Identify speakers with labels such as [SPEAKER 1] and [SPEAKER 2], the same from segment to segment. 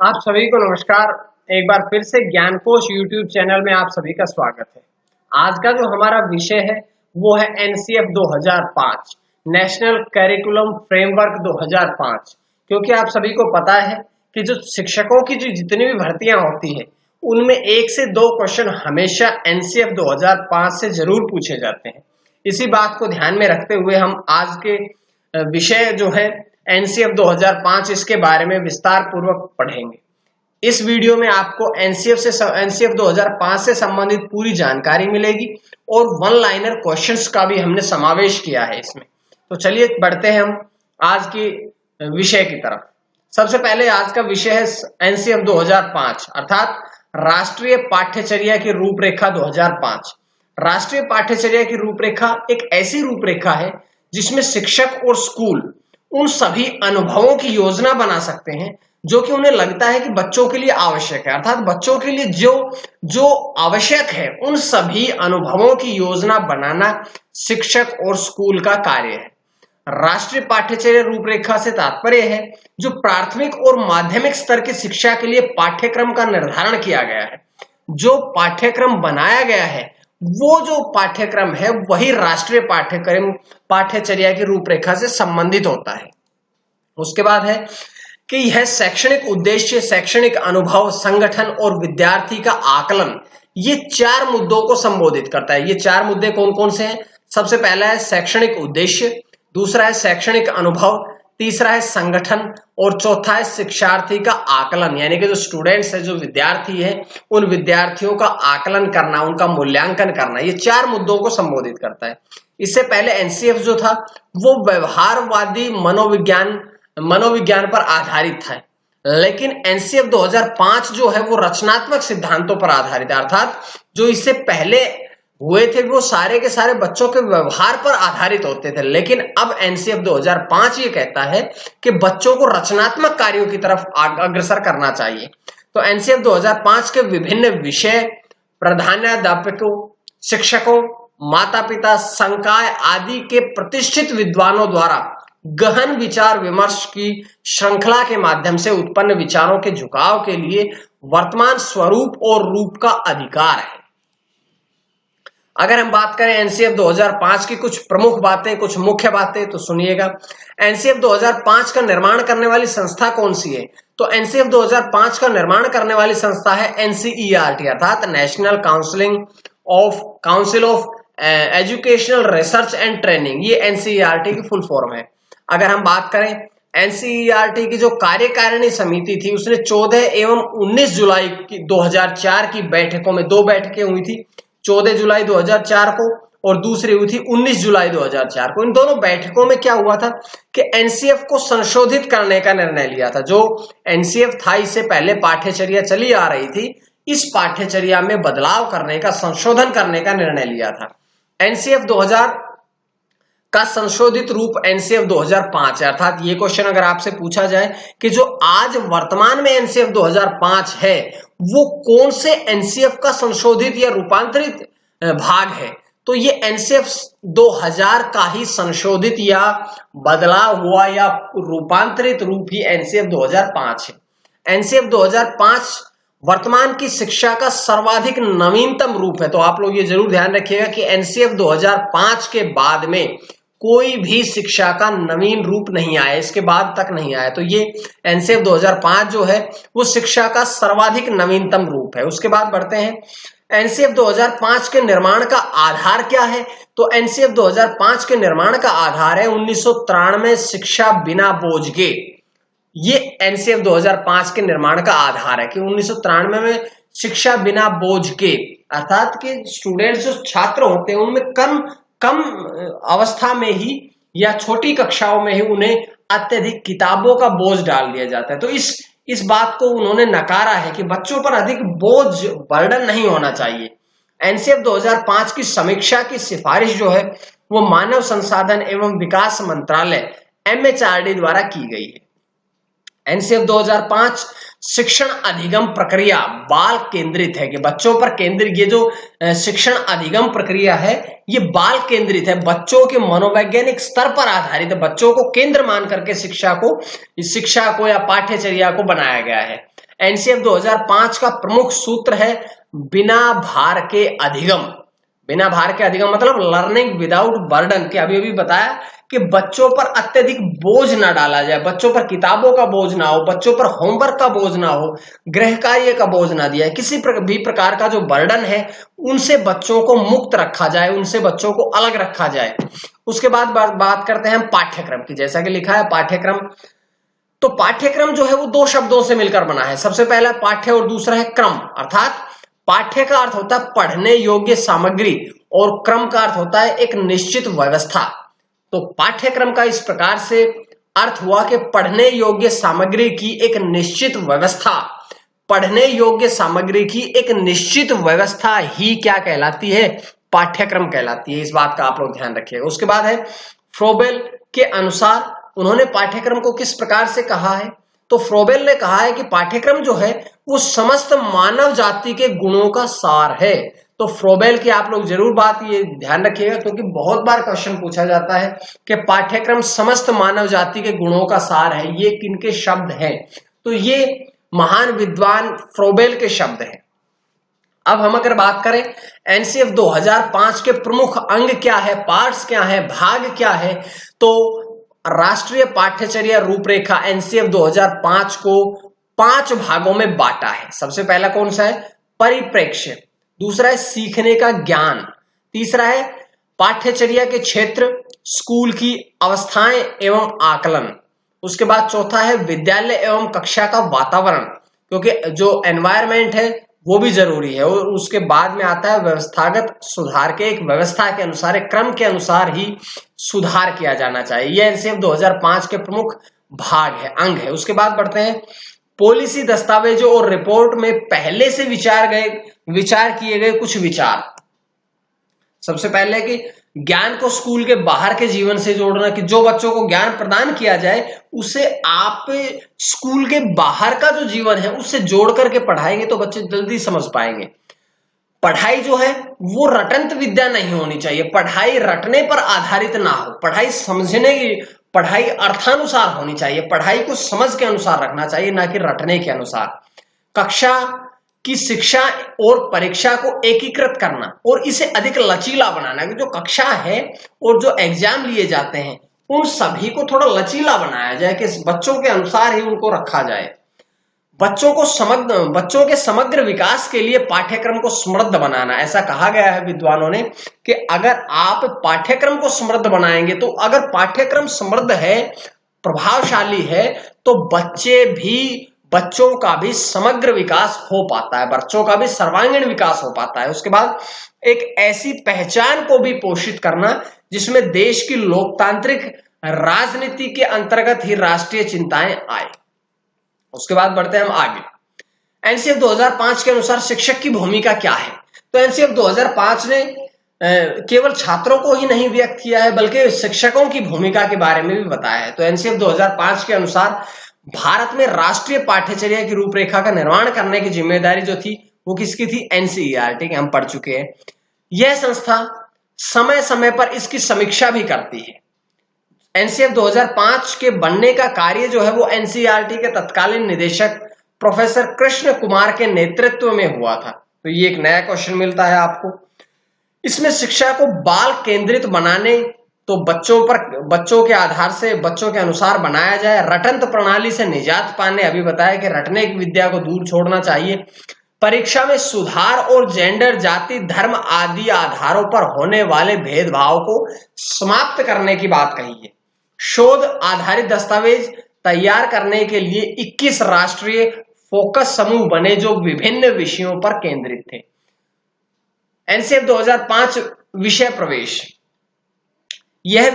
[SPEAKER 1] आप सभी को नमस्कार। एक बार फिर से ज्ञानकोश यूट्यूब चैनल में आप सभी का स्वागत है। आज का जो हमारा विषय है वो है एनसीएफ 2005 नेशनल करिकुलम फ्रेमवर्क 2005। क्योंकि आप सभी को पता है कि जो शिक्षकों की जो जितनी भी भर्तियां होती है उनमें 1 से 2 क्वेश्चन हमेशा एनसीएफ 2005 से जरूर पूछे जाते हैं। इसी बात को ध्यान में रखते हुए हम आज के विषय जो है एनसीएफ 2005 इसके बारे में विस्तार पूर्वक पढ़ेंगे। इस वीडियो में आपको एनसीएफ 2005 से संबंधित पूरी जानकारी मिलेगी और वन लाइनर क्वेश्चंस का भी हमने समावेश किया है इसमें। तो चलिए बढ़ते हैं हम आज की विषय की तरफ। सबसे पहले आज का विषय है एनसीएफ 2005 अर्थात राष्ट्रीय पाठ्यचर्या की रूपरेखा 2005। राष्ट्रीय पाठ्यचर्या की रूपरेखा एक ऐसी रूपरेखा है जिसमें शिक्षक और स्कूल उन सभी अनुभवों की योजना बना सकते हैं जो कि उन्हें लगता है कि बच्चों के लिए आवश्यक है, अर्थात बच्चों के लिए जो आवश्यक है उन सभी अनुभवों की योजना बनाना शिक्षक और स्कूल का कार्य है। राष्ट्रीय पाठ्यचर्या रूपरेखा से तात्पर्य है जो प्राथमिक और माध्यमिक स्तर की शिक्षा के लिए पाठ्यक्रम का निर्धारण किया गया है। जो पाठ्यक्रम बनाया गया है वो जो पाठ्यक्रम है वही राष्ट्रीय पाठ्यचर्या की रूपरेखा से संबंधित होता है। उसके बाद है कि यह शैक्षणिक उद्देश्य, शैक्षणिक अनुभव, संगठन और विद्यार्थी का आकलन, ये 4 मुद्दों को संबोधित करता है। ये 4 मुद्दे कौन कौन से हैं? सबसे पहला है शैक्षणिक उद्देश्य, दूसरा है शैक्षणिक अनुभव, तीसरा है संगठन और चौथा है शिक्षार्थी का आकलन, यानी कि जो स्टूडेंट्स है, जो विद्यार्थी है, उन विद्यार्थियों का आकलन करना, उनका मूल्यांकन करना। ये 4 मुद्दों को संबोधित करता है। इससे पहले एनसीएफ जो था वो व्यवहारवादी मनोविज्ञान पर आधारित था, लेकिन एनसीएफ 2005 जो है वो रचनात्मक सिद्धांतों पर आधारित है, अर्थात जो इससे पहले हुए थे वो सारे के सारे बच्चों के व्यवहार पर आधारित होते थे, लेकिन अब एनसीएफ 2005 ये कहता है कि बच्चों को रचनात्मक कार्यों की तरफ अग्रसर करना चाहिए। तो एनसीएफ 2005 के विभिन्न विषय प्रधानाध्यापकों, शिक्षकों, माता पिता, संकाय आदि के प्रतिष्ठित विद्वानों द्वारा गहन विचार विमर्श की श्रृंखला के माध्यम से उत्पन्न विचारों के झुकाव के लिए वर्तमान स्वरूप और रूप का अधिकार है। अगर हम बात करें एनसीएफ 2005 की कुछ प्रमुख बातें, कुछ मुख्य बातें, तो सुनिएगा। एनसीएफ 2005 का निर्माण करने वाली संस्था कौन सी है? तो एनसीएफ 2005 का निर्माण करने वाली संस्था है एनसीईआरटी अर्थात national council of educational research and training. ये एनसीईआरटी की फुल फॉर्म है। अगर हम बात करें एनसीईआरटी की जो कार्यकारिणी समिति थी उसने 14 एवं 19 जुलाई 2004 की बैठकों में 2 बैठकें हुई थी, 14 जुलाई 2004 को और दूसरी हुई थी 19 जुलाई 2004 को। इन दोनों बैठकों में क्या हुआ था कि एनसीएफ को संशोधित करने का निर्णय लिया था। जो एनसीएफ था इससे पहले पाठ्यचर्या चली आ रही थी, इस पाठ्यचर्या में बदलाव करने का, संशोधन करने का निर्णय लिया था। एनसीएफ 2000 का संशोधित रूप एनसीएफ 2005 है, अर्थात ये क्वेश्चन अगर आपसे पूछा जाए कि जो आज वर्तमान में एनसीएफ 2005 है वो कौन से एनसीएफ का संशोधित या रूपांतरित भाग है, तो ये एनसीएफ 2000 का ही संशोधित या बदलाव हुआ या रूपांतरित रूप ही एनसीएफ 2005 है। एनसीएफ 2005 वर्तमान की शिक्षा का सर्वाधिक नवीनतम रूप है। तो आप लोग ये जरूर ध्यान रखिएगा कि एनसीएफ 2005 के बाद में कोई भी शिक्षा का नवीन रूप नहीं आया, इसके बाद तक नहीं आया। तो ये एनसीएफ 2005 जो है वो शिक्षा का सर्वाधिक नवीनतम रूप है। उसके बाद बढ़ते हैं एनसीएफ 2005 के निर्माण का आधार क्या है? तो एनसीएफ 2005 के निर्माण का आधार है 1993 शिक्षा बिना बोझ के। ये एनसीएफ 2005 के निर्माण का आधार है कि 1993 में शिक्षा बिना बोझ के, अर्थात कि स्टूडेंट्स जो छात्र होते हैं उनमें कम अवस्था में ही या छोटी कक्षाओं में ही उन्हें अत्यधिक किताबों का बोझ डाल दिया जाता है। तो इस बात को उन्होंने नकारा है कि बच्चों पर अधिक बोझ, बर्डन नहीं होना चाहिए। एनसीएफ 2005 की समीक्षा की सिफारिश जो है वो मानव संसाधन एवं विकास मंत्रालय एमएचआरडी द्वारा की गई है। एनसीएफ 2005 शिक्षण अधिगम प्रक्रिया बाल केंद्रित है कि बच्चों पर केंद्रित, ये जो शिक्षण अधिगम प्रक्रिया है ये बाल केंद्रित है, बच्चों के मनोवैज्ञानिक स्तर पर आधारित है, बच्चों को केंद्र मान करके शिक्षा को या पाठ्यचर्या को बनाया गया है। एनसीएफ 2005 का प्रमुख सूत्र है बिना भार के अधिगम। बिना भार के अधिगम मतलब लर्निंग विदाउट बर्डन, के अभी अभी बताया कि बच्चों पर अत्यधिक बोझ ना डाला जाए, बच्चों पर किताबों का बोझ ना हो, बच्चों पर होमवर्क का बोझ ना हो, गृह कार्य का बोझ ना दिया, किसी भी प्रकार का जो बर्डन है उनसे बच्चों को मुक्त रखा जाए, उनसे बच्चों को अलग रखा जाए। उसके बाद बात करते हैं हम पाठ्यक्रम की। जैसा कि लिखा है पाठ्यक्रम, तो पाठ्यक्रम जो है वो दो शब्दों से मिलकर बना है। सबसे पहला पाठ्य और दूसरा है क्रम। अर्थात पाठ्य का अर्थ होता है पढ़ने योग्य सामग्री और क्रम का अर्थ होता है एक निश्चित व्यवस्था। तो पाठ्यक्रम का इस प्रकार से अर्थ हुआ कि पढ़ने योग्य सामग्री की एक निश्चित व्यवस्था। पढ़ने योग्य सामग्री की एक निश्चित व्यवस्था ही क्या कहलाती है? पाठ्यक्रम कहलाती है। इस बात का आप लोग ध्यान रखिएगा। उसके बाद है फ्रोबेल के अनुसार उन्होंने पाठ्यक्रम को किस प्रकार से कहा है? तो फ्रोबेल ने कहा है कि पाठ्यक्रम जो है वो समस्त मानव जाति के गुणों का सार है। तो फ्रोबेल की आप लोग जरूर बात ये ध्यान रखिएगा, क्योंकि बहुत बार क्वेश्चन पूछा जाता है कि पाठ्यक्रम समस्त मानव जाति के गुणों का सार है, ये किनके शब्द हैं? तो ये महान विद्वान फ्रोबेल के शब्द हैं। अब हम अगर बात करें एनसीएफ 2005 के प्रमुख अंग क्या है, पार्ट्स क्या है, भाग क्या है, तो राष्ट्रीय पाठ्यचर्या रूपरेखा एनसीएफ 2005 को 5 भागों में बांटा है। सबसे पहला कौन सा है? परिप्रेक्ष्य। दूसरा है सीखने का ज्ञान। तीसरा है पाठ्यचर्या के क्षेत्र, स्कूल की अवस्थाएं एवं आकलन। उसके बाद चौथा है विद्यालय एवं कक्षा का वातावरण, क्योंकि जो एनवायरमेंट है वो भी जरूरी है। और उसके बाद में आता है व्यवस्थागत सुधार के, एक व्यवस्था के अनुसार, एक क्रम के अनुसार ही सुधार किया जाना चाहिए। यह एनसीएफ 2005 के प्रमुख भाग है, अंग है। उसके बाद बढ़ते हैं पॉलिसी दस्तावेजों और रिपोर्ट में पहले से विचार किए गए कुछ विचार। सबसे पहले कि ज्ञान को स्कूल के बाहर के जीवन से जोड़ना, कि जो बच्चों को ज्ञान प्रदान किया जाए उसे आप स्कूल के बाहर का जो जीवन है उससे जोड़ करके पढ़ाएंगे तो बच्चे जल्दी समझ पाएंगे। पढ़ाई जो है वो रटंत विद्या नहीं होनी चाहिए, पढ़ाई रटने पर आधारित ना हो, पढ़ाई समझने की, पढ़ाई अर्थानुसार होनी चाहिए, पढ़ाई को समझ के अनुसार रखना चाहिए, ना कि रटने के अनुसार। कक्षा की शिक्षा और परीक्षा को एकीकृत करना और इसे अधिक लचीला बनाना, कि जो कक्षा है और जो एग्जाम लिए जाते हैं उन सभी को थोड़ा लचीला बनाया जाए, कि बच्चों के अनुसार ही उनको रखा जाए। बच्चों के समग्र विकास के लिए पाठ्यक्रम को समृद्ध बनाना। ऐसा कहा गया है विद्वानों ने कि अगर आप पाठ्यक्रम को समृद्ध बनाएंगे, तो अगर पाठ्यक्रम समृद्ध है, प्रभावशाली है, तो बच्चों का भी समग्र विकास हो पाता है, बच्चों का भी सर्वांगीण विकास हो पाता है। उसके बाद एक ऐसी पहचान को भी पोषित करना जिसमें देश की लोकतांत्रिक राजनीति के अंतर्गत ही राष्ट्रीय चिंताएं आए। उसके बाद बढ़ते हैं हम आगे। एनसीएफ 2005 के अनुसार शिक्षक की भूमिका क्या है? तो एनसीएफ 2005 ने केवल छात्रों को ही नहीं व्यक्त किया है, बल्कि शिक्षकों की भूमिका के बारे में भी बताया है। तो एनसीएफ 2005 के अनुसार भारत में राष्ट्रीय पाठ्यचर्या की रूपरेखा का निर्माण करने की जिम्मेदारी जो थी वो किसकी थी? एनसीईआरटी की, हम पढ़ चुके हैं। यह संस्था समय समय पर इसकी समीक्षा भी करती है। एनसीएफ 2005 के बनने का कार्य जो है वो एनसीईआरटी के तत्कालीन निदेशक प्रोफेसर कृष्ण कुमार के नेतृत्व में हुआ था। तो ये एक नया क्वेश्चन मिलता है आपको। इसमें शिक्षा को बाल केंद्रित बनाने, तो बच्चों के आधार से, बच्चों के अनुसार बनाया जाए। रटंत प्रणाली से निजात पाने, अभी बताया कि रटने की विद्या को दूर छोड़ना चाहिए। परीक्षा में सुधार और जेंडर, जाति, धर्म आदि आधारों पर होने वाले भेदभाव को समाप्त करने की बात कही है। शोध आधारित दस्तावेज तैयार करने के लिए 21 राष्ट्रीय फोकस समूह बने जो विभिन्न विषयों पर केंद्रित थे। एनसीएफ 2005 विषय प्रवेश, यह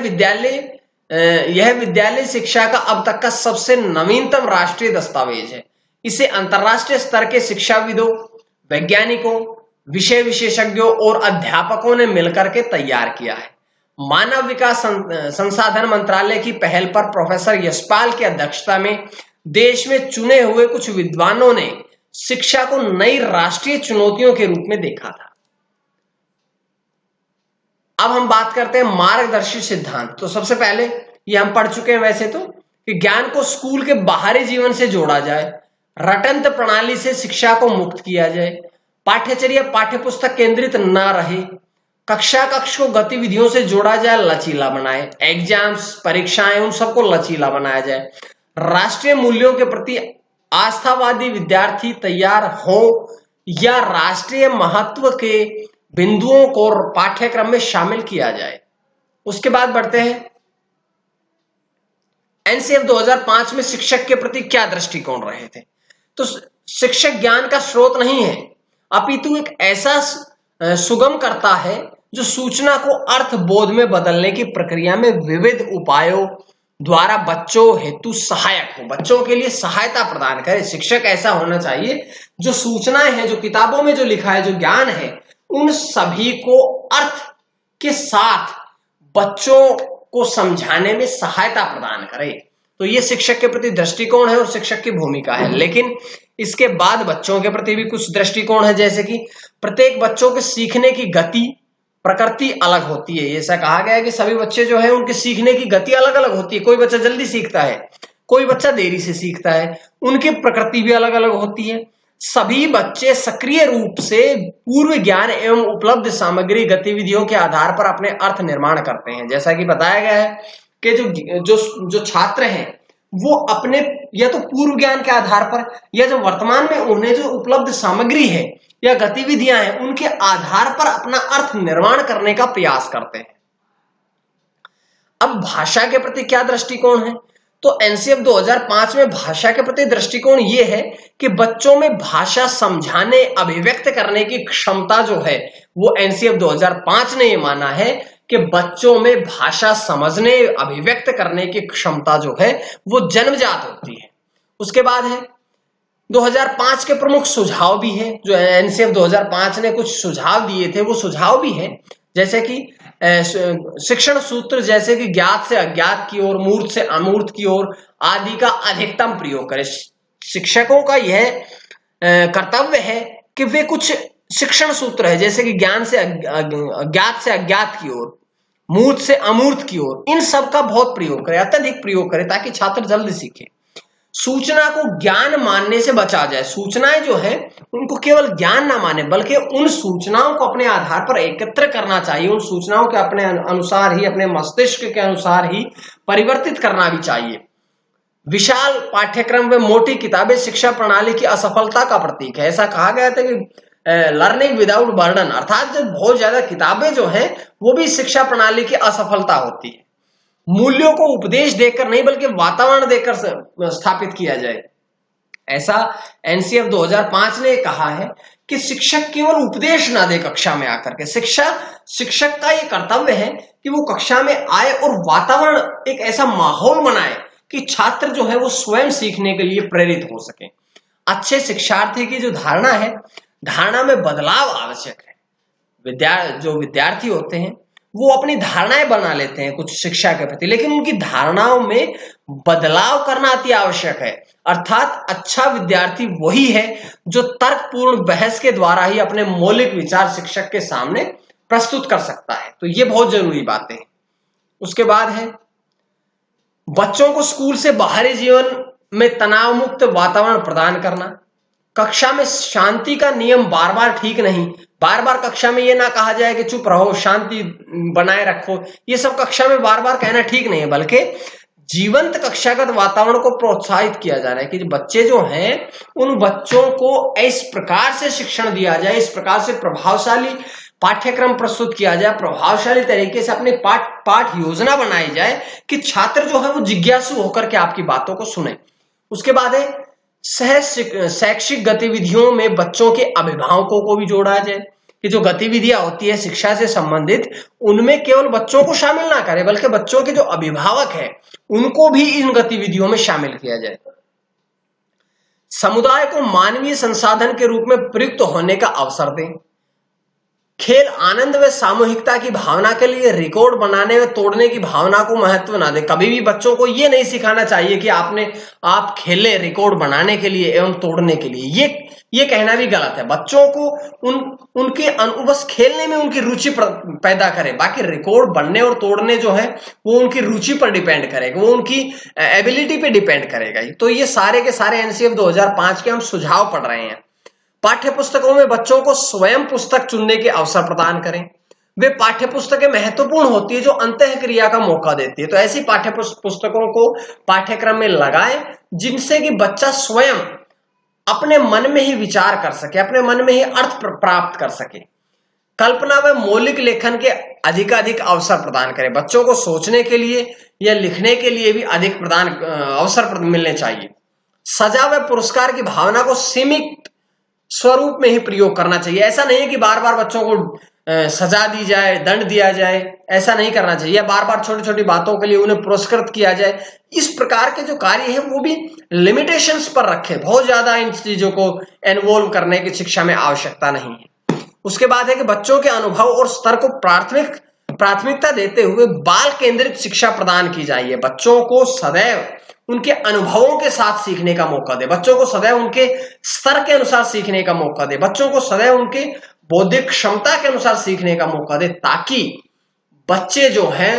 [SPEAKER 1] विद्यालय शिक्षा का अब तक का सबसे नवीनतम राष्ट्रीय दस्तावेज है। इसे अंतरराष्ट्रीय स्तर के शिक्षाविदों, वैज्ञानिकों, विषय विशेषज्ञों और अध्यापकों ने मिलकर के तैयार किया है। मानव विकास संसाधन मंत्रालय की पहल पर प्रोफेसर यशपाल की अध्यक्षता में देश में चुने हुए कुछ विद्वानों ने शिक्षा को नई राष्ट्रीय चुनौतियों के रूप में देखा था। अब हम बात करते हैं मार्गदर्शी सिद्धांत। तो सबसे पहले ये हम पढ़ चुके हैं वैसे तो, कि ज्ञान को स्कूल के बाहरी जीवन से जोड़ा जाए, रटंत प्रणाली से शिक्षा को मुक्त किया जाए, पाठ्यचर्या पाठ्यपुस्तक केंद्रित न रहे, कक्षा कक्ष को गतिविधियों से जोड़ा जाए, लचीला बनाए, एग्जाम्स परीक्षाएं उन सबको लचीला बनाया जाए, राष्ट्रीय मूल्यों के प्रति आस्थावादी विद्यार्थी तैयार हो या राष्ट्रीय महत्व के बिंदुओं को पाठ्यक्रम में शामिल किया जाए। उसके बाद बढ़ते हैं, एनसीएफ 2005 में शिक्षक के प्रति क्या दृष्टिकोण रहे थे। तो शिक्षक ज्ञान का स्रोत नहीं है, अपितु एक ऐसा सुगम करता है जो सूचना को अर्थ बोध में बदलने की प्रक्रिया में विविध उपायों द्वारा बच्चों हेतु सहायक हो, बच्चों के लिए सहायता प्रदान करे। शिक्षक ऐसा होना चाहिए जो सूचनाएं हैं, जो किताबों में जो लिखा है, जो ज्ञान है, उन सभी को अर्थ के साथ बच्चों को समझाने में सहायता प्रदान करे। तो ये शिक्षक के प्रति दृष्टिकोण है और शिक्षक की भूमिका है। लेकिन इसके बाद बच्चों के प्रति भी कुछ दृष्टिकोण है, जैसे कि प्रत्येक बच्चों के सीखने की गति प्रकृति अलग होती है। ऐसा कहा गया है कि सभी बच्चे जो है उनके सीखने की गति अलग अलग होती है। कोई बच्चा जल्दी सीखता है, कोई बच्चा देरी से सीखता है, उनकी प्रकृति भी अलग अलग होती है। सभी बच्चे सक्रिय रूप से पूर्व ज्ञान एवं उपलब्ध सामग्री गतिविधियों के आधार पर अपने अर्थ निर्माण करते हैं। जैसा कि बताया गया है कि जो छात्र हैं वो अपने या तो पूर्व ज्ञान के आधार पर या जो वर्तमान में उन्हें जो उपलब्ध सामग्री है या गतिविधियां हैं उनके आधार पर अपना अर्थ निर्माण करने का प्रयास करते हैं। अब भाषा के प्रति क्या दृष्टिकोण है, तो एनसीएफ 2005 में भाषा के प्रति दृष्टिकोण यह है कि बच्चों में भाषा समझाने अभिव्यक्त करने की क्षमता जो है वो एनसीएफ 2005 ने यह माना है कि बच्चों में भाषा समझने अभिव्यक्त करने की क्षमता जो है वो जन्मजात होती है। उसके बाद है 2005 के प्रमुख सुझाव भी है, जो एनसीएफ 2005 ने कुछ सुझाव दिए थे वो सुझाव भी है, जैसे कि शिक्षण सूत्र जैसे कि ज्ञात से अज्ञात की ओर, मूर्त से अमूर्त की ओर आदि का अधिकतम प्रयोग करें। शिक्षकों का यह कर्तव्य है कि वे कुछ शिक्षण सूत्र है जैसे कि ज्ञान से अज्ञात से अज्ञात की ओर, मूर्त से अमूर्त की ओर, इन सब का बहुत प्रयोग करें, अत्यधिक प्रयोग करें ताकि छात्र जल्दी सीखे। सूचना को ज्ञान मानने से बचा जाए। सूचनाएं जो है उनको केवल ज्ञान ना माने बल्कि उन सूचनाओं को अपने आधार पर एकत्र करना चाहिए, उन सूचनाओं के अपने अनुसार ही, अपने मस्तिष्क के अनुसार ही परिवर्तित करना भी चाहिए। विशाल पाठ्यक्रम व मोटी किताबें शिक्षा प्रणाली की असफलता का प्रतीक है। ऐसा कहा गया था कि लर्निंग विदाउट बर्डन, अर्थात जब बहुत ज्यादा किताबें जो हैं वो भी शिक्षा प्रणाली की असफलता होती है। मूल्यों को उपदेश देकर नहीं बल्कि वातावरण देकर स्थापित किया जाए। ऐसा एनसीएफ 2005 ने कहा है कि शिक्षक केवल उपदेश ना दे कक्षा में आकर के, शिक्षक का यह कर्तव्य है कि वो कक्षा में आए और वातावरण एक ऐसा माहौल बनाए कि छात्र जो है वो स्वयं सीखने के लिए प्रेरित हो सके। अच्छे शिक्षार्थी की जो धारणा है, धारणा में बदलाव आवश्यक है। जो विद्यार्थी होते हैं वो अपनी धारणाएं बना लेते हैं कुछ शिक्षा के प्रति, लेकिन उनकी धारणाओं में बदलाव करना अति आवश्यक है। अर्थात अच्छा विद्यार्थी वही है जो तर्कपूर्ण बहस के द्वारा ही अपने मौलिक विचार शिक्षक के सामने प्रस्तुत कर सकता है। तो ये बहुत जरूरी बातें हैं। उसके बाद है बच्चों को स्कूल से बाहरी जीवन में तनाव मुक्त वातावरण प्रदान करना। कक्षा में शांति का नियम बार बार ठीक नहीं, बार बार कक्षा में ये ना कहा जाए कि चुप रहो, शांति बनाए रखो, ये सब कक्षा में बार बार कहना ठीक नहीं है, बल्कि जीवंत कक्षागत वातावरण को प्रोत्साहित किया जा रहा है कि बच्चे जो हैं उन बच्चों को इस प्रकार से शिक्षण दिया जाए, इस प्रकार से प्रभावशाली पाठ्यक्रम प्रस्तुत किया जाए, प्रभावशाली तरीके से अपनी पाठ योजना बनाई जाए कि छात्र जो है वो जिज्ञासु होकर के आपकी बातों को सुने। उसके बाद है शैक्षिक गतिविधियों में बच्चों के अभिभावकों को भी जोड़ा जाए कि जो गतिविधियां होती है शिक्षा से संबंधित उनमें केवल बच्चों को शामिल ना करें बल्कि बच्चों के जो अभिभावक हैं उनको भी इन गतिविधियों में शामिल किया जाए। समुदाय को मानवीय संसाधन के रूप में प्रयुक्त होने का अवसर दें। खेल आनंद व सामूहिकता की भावना के लिए, रिकॉर्ड बनाने व तोड़ने की भावना को महत्व ना दे। कभी भी बच्चों को ये नहीं सिखाना चाहिए कि आप खेले रिकॉर्ड बनाने के लिए एवं तोड़ने के लिए, ये कहना भी गलत है। बच्चों को उनके बस खेलने में उनकी रुचि पैदा करें, बाकी रिकॉर्ड बनने और तोड़ने जो है वो उनकी रुचि पर डिपेंड करेगा, वो उनकी एबिलिटी पे डिपेंड करेगा। तो ये सारे के सारे एनसीएफ 2005 के हम सुझाव पढ़ रहे हैं। पाठ्य पुस्तकों में बच्चों को स्वयं पुस्तक चुनने के अवसर प्रदान करें। वे पाठ्य पुस्तकें महत्वपूर्ण होती है जो अंतः क्रिया का मौका देती है। तो ऐसी पाठ्य पुस्तकों को पाठ्यक्रम में लगाएं जिनसे कि बच्चा स्वयं अपने मन में ही विचार कर सके, अपने मन में ही अर्थ प्राप्त कर सके। कल्पना व मौलिक लेखन के अधिकाधिक अवसर प्रदान करें। बच्चों को सोचने के लिए या लिखने के लिए भी अधिक अवसर मिलने चाहिए। सजा व पुरस्कार की भावना को सीमित स्वरूप में ही प्रयोग करना चाहिए। ऐसा नहीं है कि बार बार बच्चों को सजा दी जाए, दंड दिया जाए, ऐसा नहीं करना चाहिए। बार बार छोटी छोटी बातों के लिए उन्हें पुरस्कृत किया जाए। इस प्रकार के जो कार्य है वो भी लिमिटेशंस पर रखें। बहुत ज्यादा इन चीजों को इन्वॉल्व करने की शिक्षा में आवश्यकता नहीं है। उसके बाद है कि बच्चों के अनुभव और स्तर को प्राथमिकता देते हुए बाल केंद्रित शिक्षा प्रदान की जाए। बच्चों को सदैव उनके अनुभवों के साथ सीखने का मौका दे, बच्चों को सदैव उनके स्तर के अनुसार सीखने का मौका दे, बच्चों को सदैव उनके बौद्धिक क्षमता के अनुसार सीखने का मौका दे, ताकि बच्चे जो हैं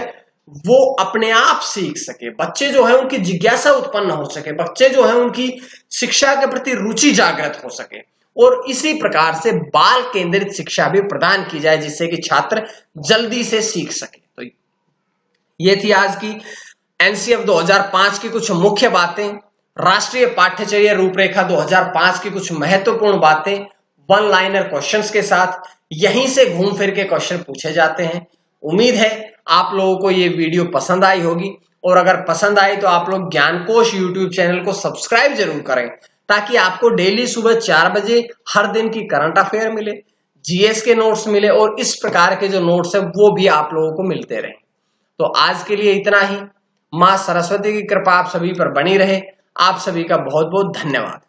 [SPEAKER 1] वो अपने आप सीख सके, बच्चे जो है उनकी जिज्ञासा उत्पन्न हो सके, बच्चे जो है उनकी शिक्षा के प्रति रुचि जागृत हो सके। और इसी प्रकार से बाल केंद्रित शिक्षा भी प्रदान की जाए जिससे कि छात्र जल्दी से सीख सके। तो ये थी आज की एनसीएफ 2005 की कुछ मुख्य बातें, राष्ट्रीय पाठ्यचर्या रूपरेखा 2005 की कुछ महत्वपूर्ण बातें, वन लाइनर क्वेश्चंस के साथ। यहीं से घूम फिर के क्वेश्चन पूछे जाते हैं। उम्मीद है आप लोगों को ये वीडियो पसंद आई होगी, और अगर पसंद आई तो आप लोग ज्ञानकोश यूट्यूब चैनल को सब्सक्राइब जरूर करें, ताकि आपको डेली सुबह 4 बजे हर दिन की करंट अफेयर मिले, जीएस के नोट्स मिले, और इस प्रकार के जो नोट्स है वो भी आप लोगों को मिलते रहे। तो आज के लिए इतना ही। मां सरस्वती की कृपा आप सभी पर बनी रहे। आप सभी का बहुत बहुत धन्यवाद।